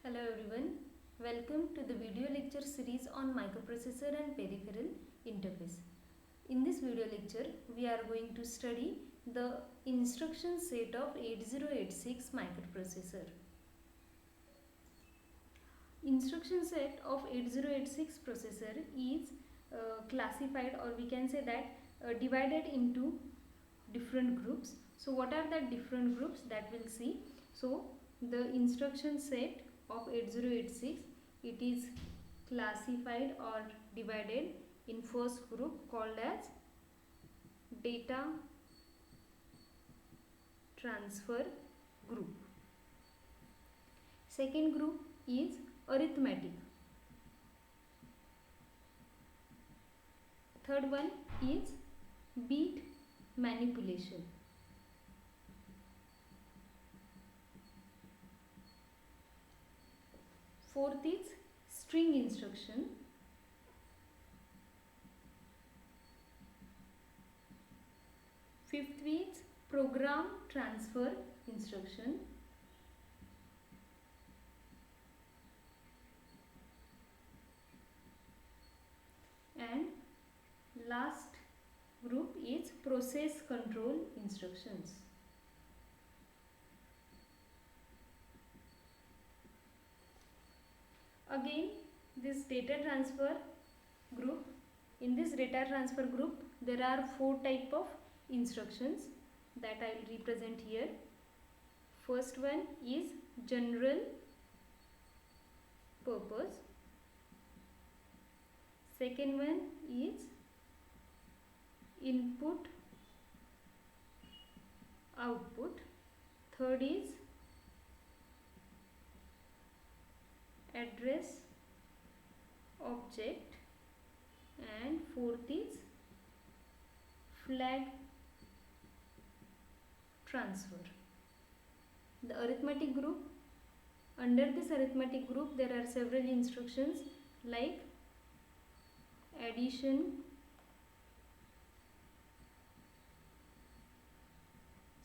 Hello everyone, welcome to the video lecture series on microprocessor and peripheral interface. In this video lecture, we are going to study the instruction set of 8086 microprocessor. Instruction set of 8086 processor is classified, or we can say that divided into different groups. So what are the different groups that we'll see? So the instruction set of 8086, it is classified or divided in first group called as data transfer group. Second group is arithmetic. Third one is bit manipulation. Fourth is string instruction. Fifth is program transfer instruction. And last group is process control instructions. Again, this data transfer group, in this data transfer group there are four type of instructions that I will represent here. First one is general purpose. Second one is input output. Third is address object, and fourth is flag transfer. The arithmetic group, under this arithmetic group there are several instructions like addition,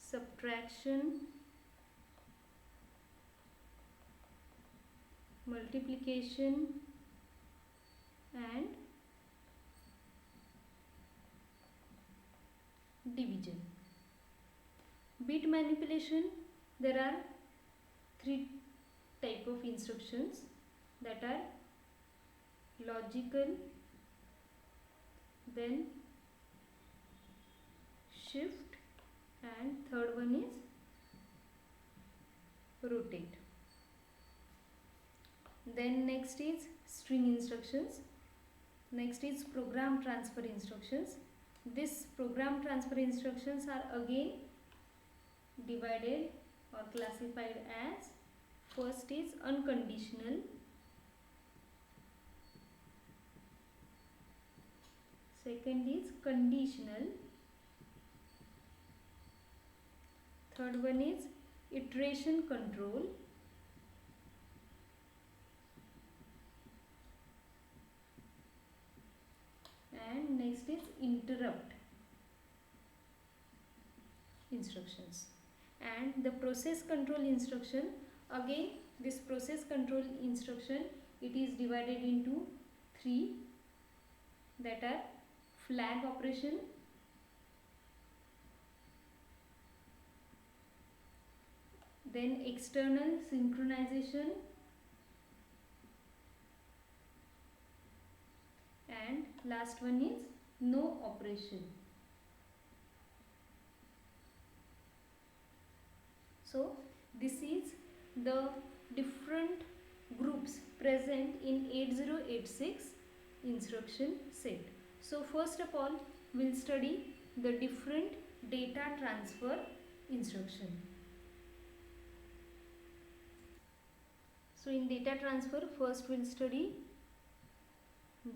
subtraction, multiplication, and division. Bit manipulation, there are three type of instructions that are logical, then shift, and third one is rotate. Then next is string instructions. Next is program transfer instructions. This program transfer instructions are again divided or classified as, first is unconditional, second is conditional, third one is iteration control, and next is interrupt instructions. And the process control instruction, again this process control instruction, it is divided into three, that are flag operation, then external synchronization, and last one is no operation. So this is the different groups present in 8086 instruction set. So first of all, we'll study the different data transfer instruction. So in data transfer, first we'll study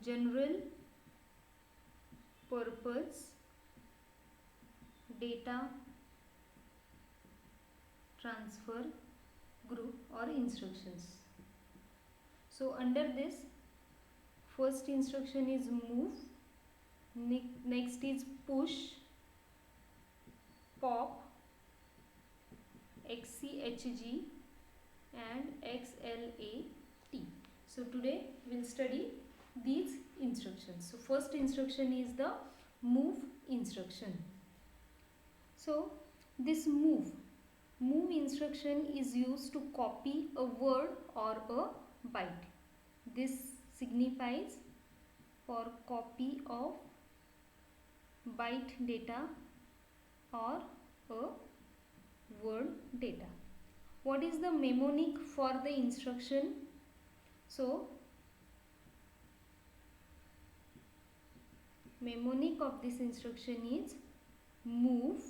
general purpose data transfer group or instructions. So under this, first instruction is move, next is push, pop, XCHG, and XLAT. So today we'll study these instructions. So first instruction is the move instruction. So this move instruction is used to copy a word or a byte. This signifies for copy of byte data or a word data. What is the mnemonic for the instruction? So mnemonic of this instruction is move,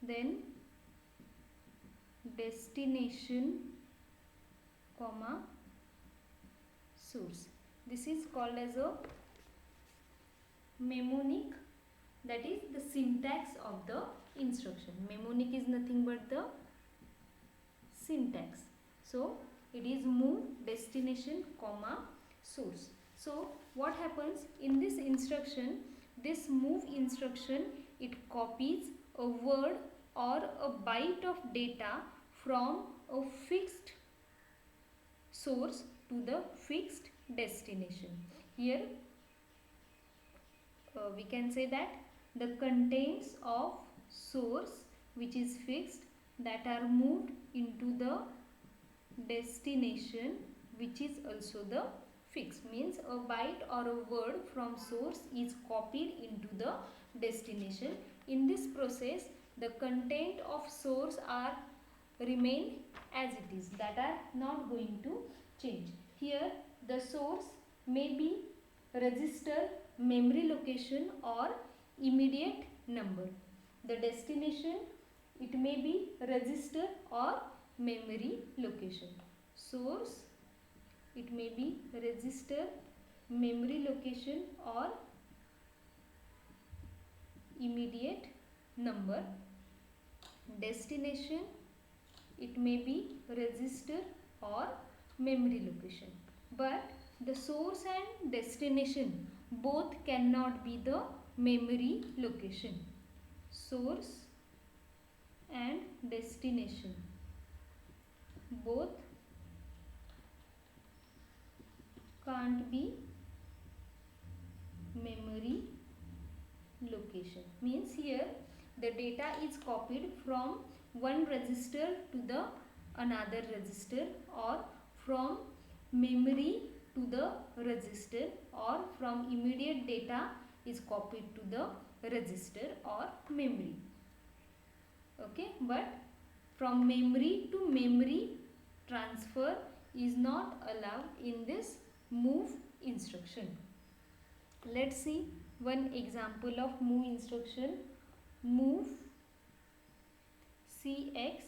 then destination, comma, source. This is called as a mnemonic, that is the syntax of the instruction. Mnemonic is nothing but the syntax. So it is move, destination, comma, source. So what happens in this instruction? This move instruction, it copies a word or a byte of data from a fixed source to the fixed destination. Here we can say that the contents of source which is fixed that are moved into the destination which is also the fixed, means a byte or a word from source is copied into the destination. In this process the content of source are remain as it is, that are not going to change. Here the source may be register, memory location or immediate number. The destination, it may be register or memory location. Source, it may be register, memory location or immediate number. Destination, it may be register or memory location. But the source and destination both cannot be the memory location. Source and destination both can't be memory location. Means here the data is copied from one register to the another register, or from memory to the register, or from immediate data is copied to the register or memory. Okay, but from memory to memory transfer is not allowed in this move instruction. Let's see one example of move instruction. Move CX,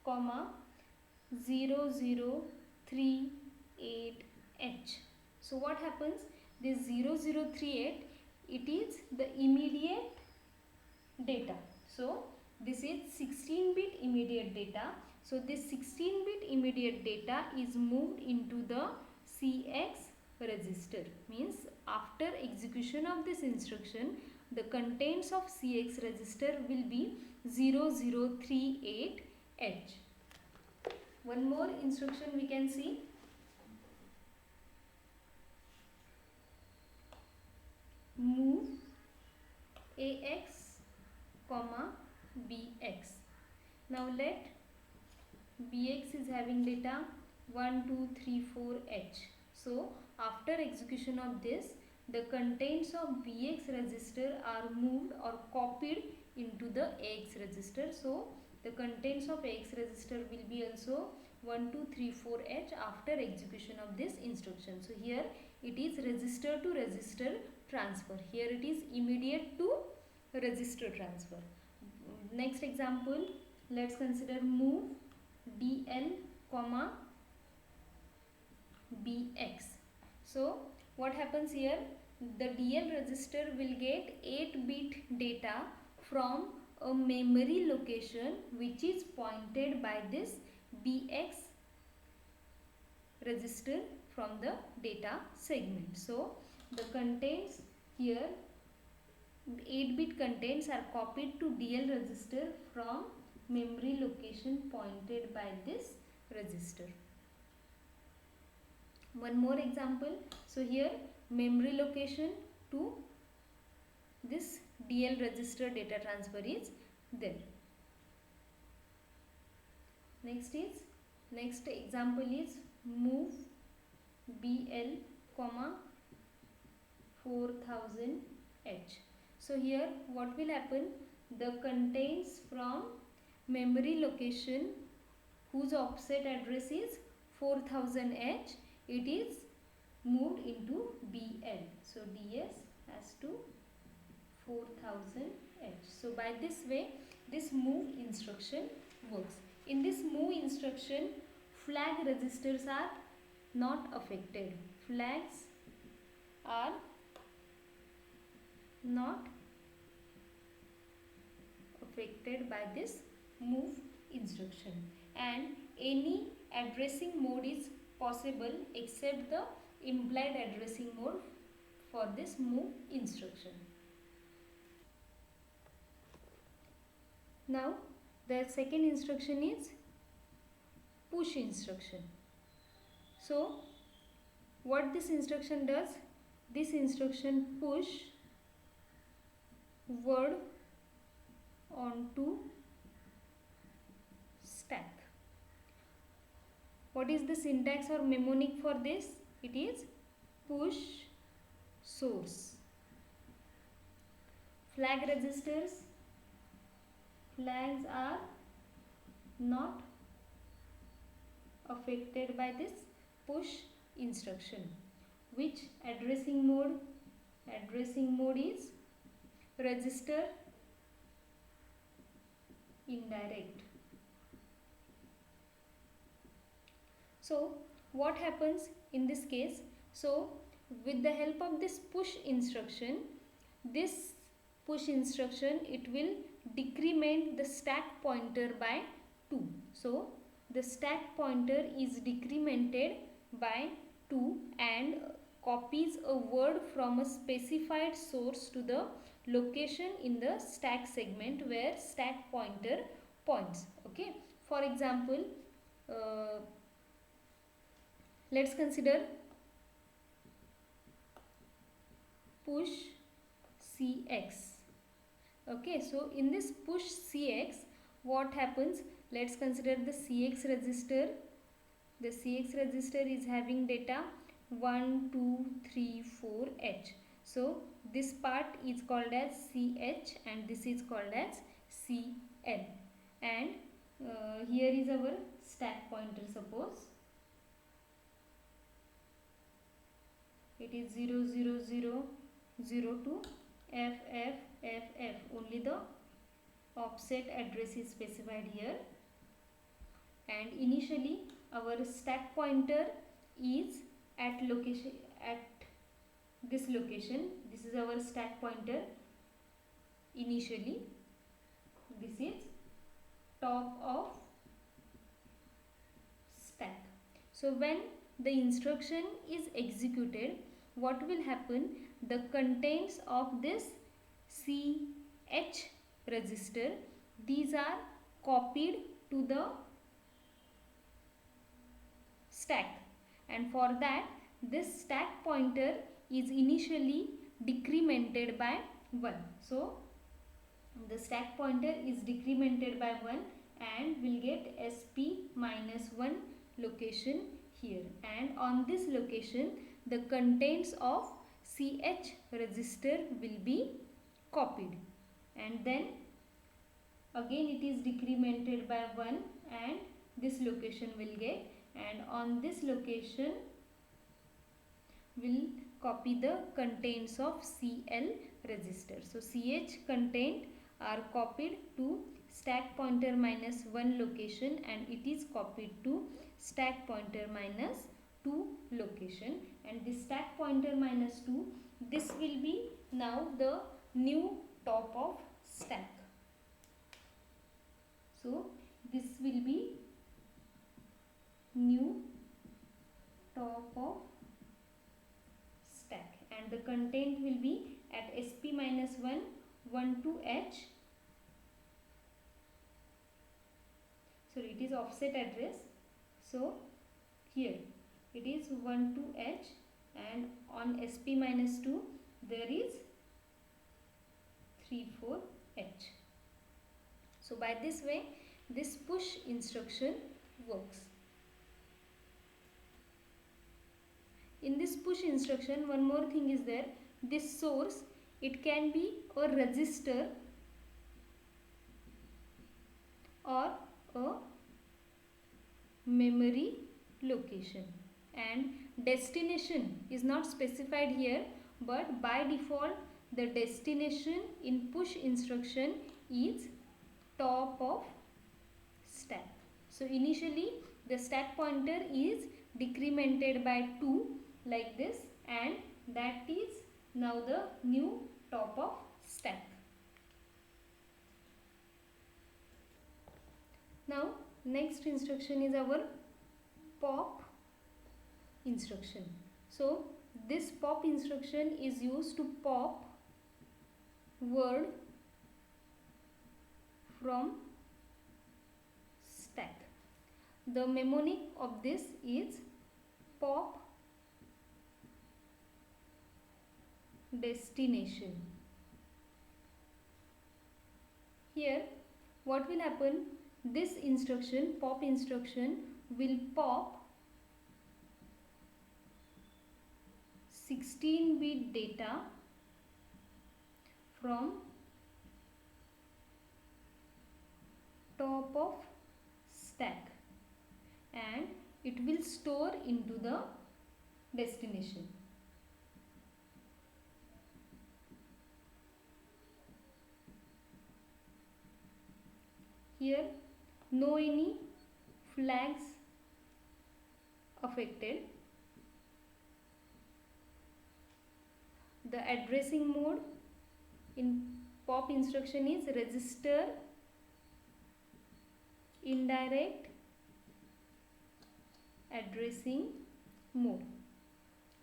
0038H. So what happens? This 0038, it is the immediate data. So this is 16-bit immediate data. So this 16-bit immediate data is moved into the CX register. Means after execution of this instruction, the contents of CX register will be 0038H. One more instruction we can see. Move AX, BX. Now let BX is having data 1234H. So after execution of this, the contents of BX register are moved or copied into the AX register. So the contents of AX register will be also 1234H after execution of this instruction. So here it is register to register transfer. Here it is immediate to register transfer. Next example, let's consider move DL, BX. So what happens here? The DL register will get 8-bit data from a memory location which is pointed by this BX register from the data segment. So the contents here, 8-bit contents are copied to DL register from memory location pointed by this register. One more example. So here memory location to this DL register data transfer is there. Next example is move BL, 4000H. So here what will happen? The contents from memory location whose offset address is 4000H, it is moved into BL. So DS has to 4000H. So by this way this move instruction works. In this move instruction, flag registers are not affected. Flags are not affected by this move instruction, and any addressing mode is possible except the implied addressing mode for this move instruction. Now the second instruction is push instruction. So what this instruction does? This instruction push word onto stack. What is the syntax or mnemonic for this? It is push source. Flag registers, flags are not affected by this push instruction. Which addressing mode? Addressing mode is register indirect. So what happens in this case? So with the help of this push instruction, it will decrement the stack pointer by 2. So the stack pointer is decremented by 2 and copies a word from a specified source to the location in the stack segment where stack pointer points. Okay. For example, let's consider push CX. Okay, so in this push CX, what happens? Let's consider the CX register. The CX register is having data 1, 2, 3, 4, H. So this part is called as CH and this is called as CL. And here is our stack pointer. Suppose it is 0, 0, 0, 0 to F, F, F, F. Only the offset address is specified here. And initially our stack pointer is at this location. This is our stack pointer initially. This is top of stack. So when the instruction is executed, what will happen? The contents of this CH register, these are copied to the stack, and for that this stack pointer is initially decremented by 1. So the stack pointer is decremented by 1 and will get SP-1 location here, and on this location the contents of CH register will be copied, and then again it is decremented by 1 and this location will get, and on this location will copy the contents of CL register. So CH content are copied to stack pointer -1 location and it is copied to stack pointer -2 location, and this stack pointer -2, this will be now the new top of stack. So this will be new top of stack, and the content will be at SP-1 1 to H. So it is offset address. So here it is 1 2H, and on sp minus 2 there is 3 4H. So by this way this push instruction works. In this push instruction one more thing is there. This source, it can be a register or a memory location, and destination is not specified here, but by default the destination in push instruction is top of stack. So initially the stack pointer is decremented by 2 like this, and that is now the new top of stack. Now next instruction is our pop instruction. So this pop instruction is used to pop word from stack. The mnemonic of this is pop destination. Here what will happen, this instruction, pop instruction, will pop 16-bit data from top of stack, and it will store into the destination. Here no any flags affected. The addressing mode in pop instruction is register indirect addressing mode.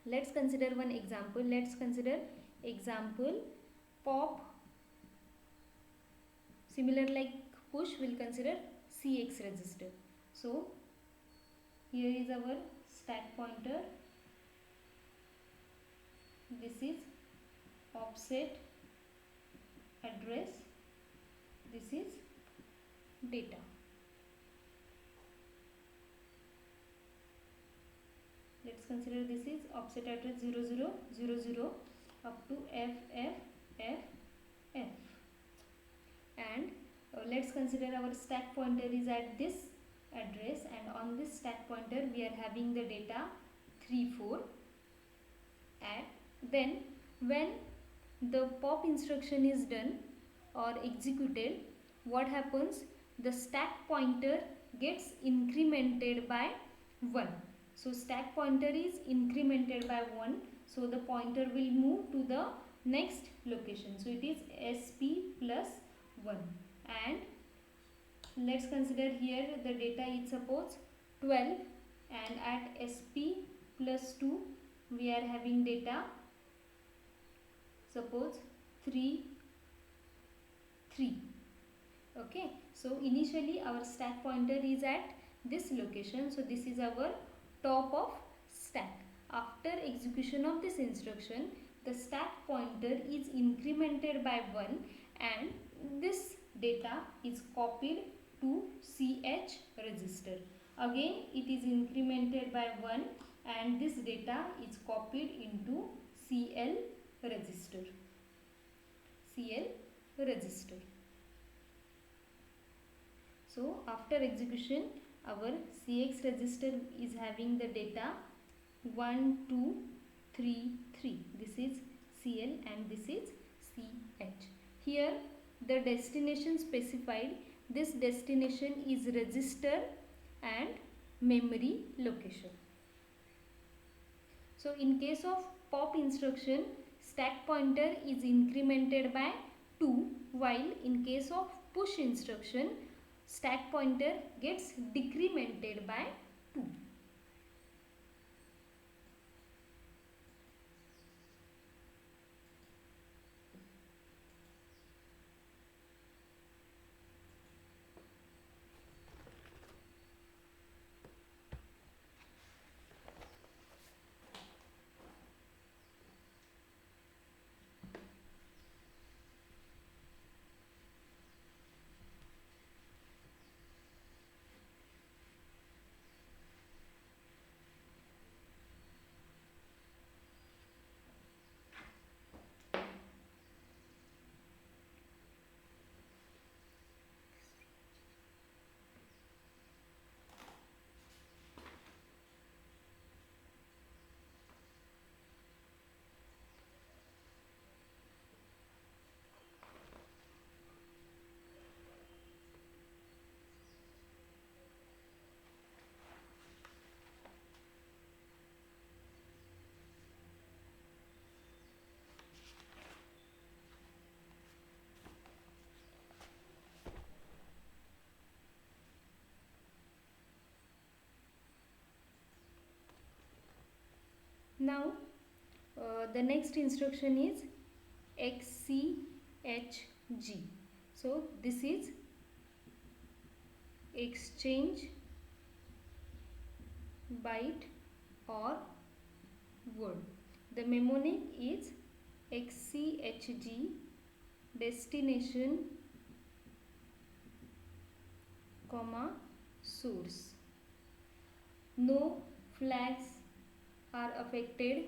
Let's consider one example. Let's consider example pop. Similar like push, we'll consider CX register. So here is our stack pointer. This is offset address. This is data. Let's consider this is offset address 0000 up to FFFF, and let's consider our stack pointer is at this address, and on this stack pointer we are having the data 34, and then when the pop instruction is done or executed, what happens, the stack pointer gets incremented by 1. So stack pointer is incremented by 1, so the pointer will move to the next location. So it is SP plus 1, and let's consider here the data is suppose 12, and at SP plus 2 we are having data suppose 3. Okay, so initially our stack pointer is at this location, so this is our top of stack. After execution of this instruction, the stack pointer is incremented by 1, and this data is copied to CH register. Again it is incremented by 1, and this data is copied into CL register. So after execution our CX register is having the data 1 2 3 3. This is CL and this is CH. Here the destination specified, this destination is register and memory location. So in case of pop instruction, stack pointer is incremented by 2, while in case of push instruction, stack pointer gets decremented by 2. Now the next instruction is XCHG. So this is exchange byte or word. The mnemonic is XCHG destination comma source. No flags are affected.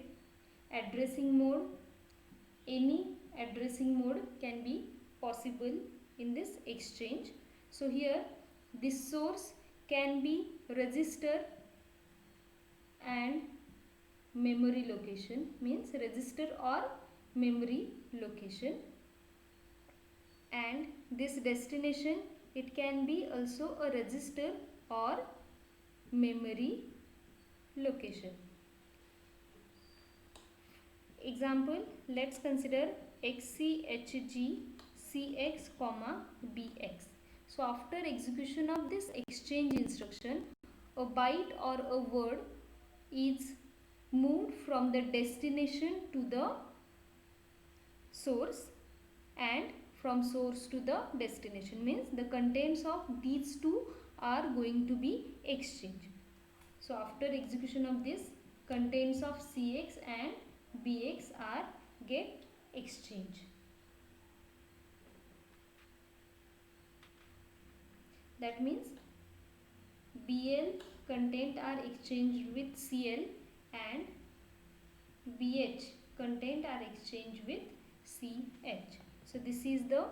Addressing mode, any addressing mode can be possible in this exchange. So here this source can be register and memory location, means register or memory location, and this destination, it can be also a register or memory location. Example, let's consider XCHG CX comma BX. So after execution of this exchange instruction, a byte or a word is moved from the destination to the source and from source to the destination, means the contents of these two are going to be exchanged. So after execution of this, contents of CX and BX are get exchanged. That means BL content are exchanged with CL and BH content are exchanged with CH. So this is the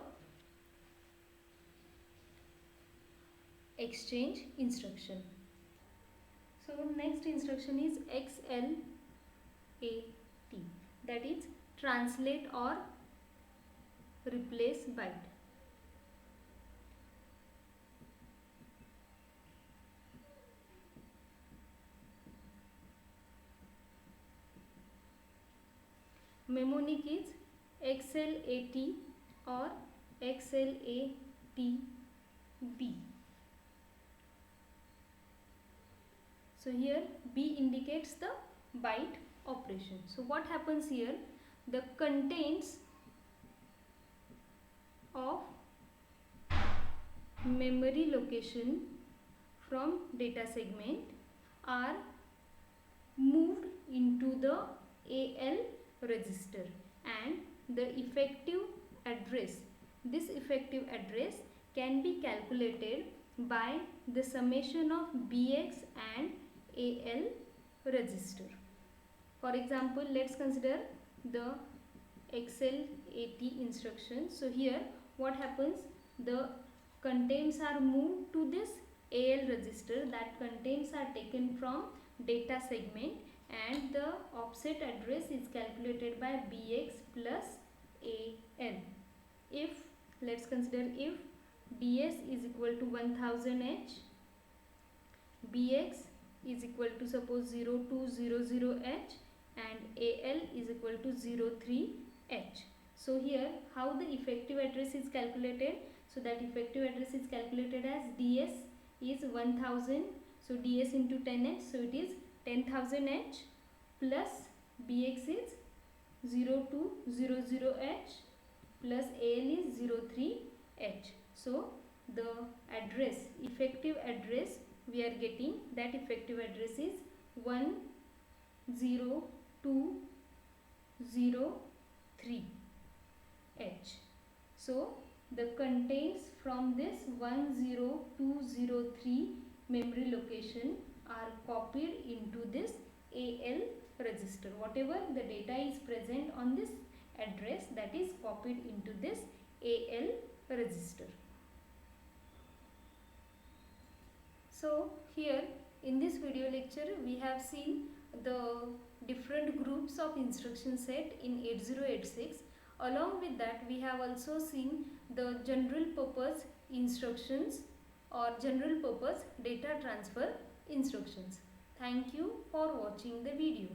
exchange instruction. So next instruction is XLAT, that is translate or replace byte. Mnemonic is XLAT or XLATB. So here B indicates the byte operation. So what happens here? The contents of memory location from data segment are moved into the AL register, and the effective address, this effective address can be calculated by the summation of BX and AL register. For example, let's consider the XLAT instruction. So here what happens? The contents are moved to this AL register, that contents are taken from data segment, and the offset address is calculated by BX plus AL. If, let's consider, if DS is equal to 1000H, BX is equal to suppose 0200H, and AL is equal to 03H. So here how the effective address is calculated? So that effective address is calculated as DS is 1000, so DS into 10H, so it is 10,000H plus BX is 0200H plus AL is 03H. So the address, effective address we are getting, that effective address is 10203H. So the contents from this 10203 memory location are copied into this AL register. Whatever the data is present on this address, that is copied into this AL register. So here in this video lecture we have seen the different groups of instruction set in 8086. Along with that, we have also seen the general purpose instructions or general purpose data transfer instructions. Thank you for watching the video.